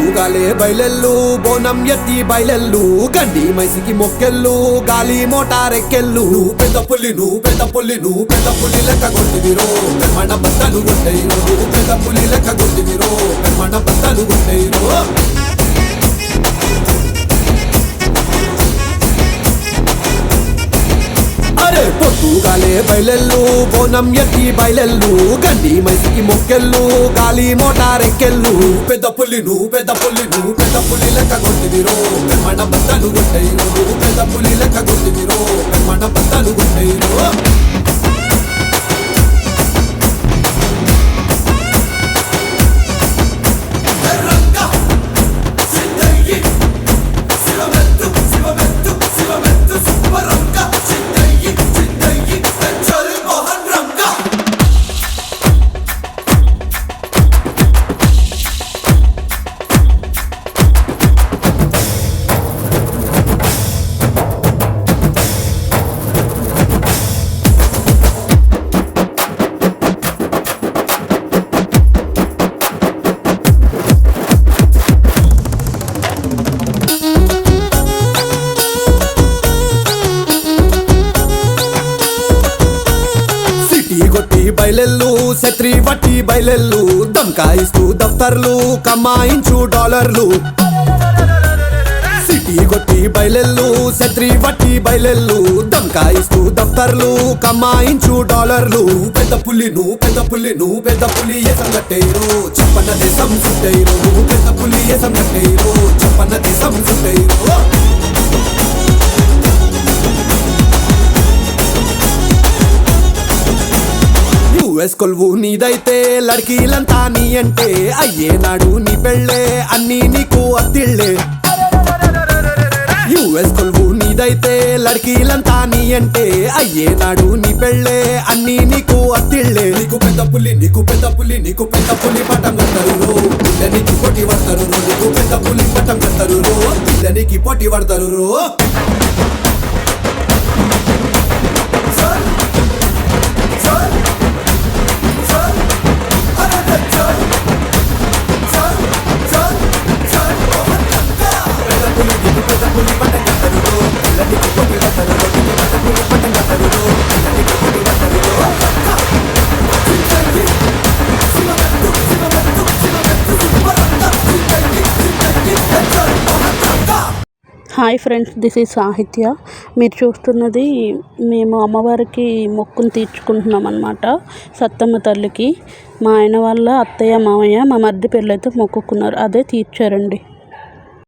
పొద్దుగాలే బయలెల్లు బోనం ఎత్తి బయలెల్లు గండి మైసికి మొక్కెళ్ళు గాలి మోటారెక్కెళ్ళు పెద్ద పుల్లి పెద్ద పుల్లి లెక్క కొట్టివిరో మన బద్దలు కొట్టయిరో పెద్ద పుల్లి లెక్క కొట్టివిరో మన బద్దలు కొట్టయిరో పొద్దుగాలే బయలెల్లు బోనం ఎత్తి బయలెల్లు గండి మైసికి మొక్కెళ్ళు గాలి మోటారెక్కెళ్ళు పెద్ద పుల్లి లెక్క కొట్టివిరో మన బద్దలు కొట్టయిరో పెద్ద పుల్లి లెక్క కొట్టివిరో మన బద్దలు కొట్టయిరో కొట్టి బయలెల్లు శత్రి వట్టి బయలెల్లు దమ్కాయిస్తూ దఫ్తర్లు కమాయించు డాలర్లు సిటీ కొట్టి బయలెల్లు శత్రి వట్టి బయలెల్లు దమ్కాయిస్తూ దఫ్తర్లు కమాయించు డాలర్లు పెద్ద పుల్లి ఏసం కట్టేరు చెప్పన్న దేశం సుట్టేరు పెద్ద పుల్లి ఏసం కట్టేరు చెప్పన్న దేశం సుట్టేరు కొలువు నీదైతే లడ్కీలంతా నీ అంటే అయ్యేనాడు నీ పెళ్ళే అన్నీ నీకు అత్తిళ్ళే యుఎస్ కొలువు నీదైతే లడ్కీలంతా నీ అంటే అయ్యేనాడు నీ పెళ్ళే అన్నీ నీకు అత్తిళ్ళే నీకు పెద్ద పుల్లి పట్టం కడతారు పిల్లనికి పోటీ పడతారు నీకు పెద్ద పుల్లి పట్టం కడతారు పిల్లనికి పోటీ పడతారు హాయ్ ఫ్రెండ్స్, దిస్ ఈజ్ సాహిత్య. మీరు చూస్తున్నది మేము అమ్మవారికి మొక్కును తీర్చుకుంటున్నాం అన్నమాట. సత్తమ్మ తల్లికి మా ఆయన వాళ్ళ అత్తయ్య మామయ్య మా మరిది పెళ్ళైతే మొక్కుకున్నారు, అదే తీర్చారండి.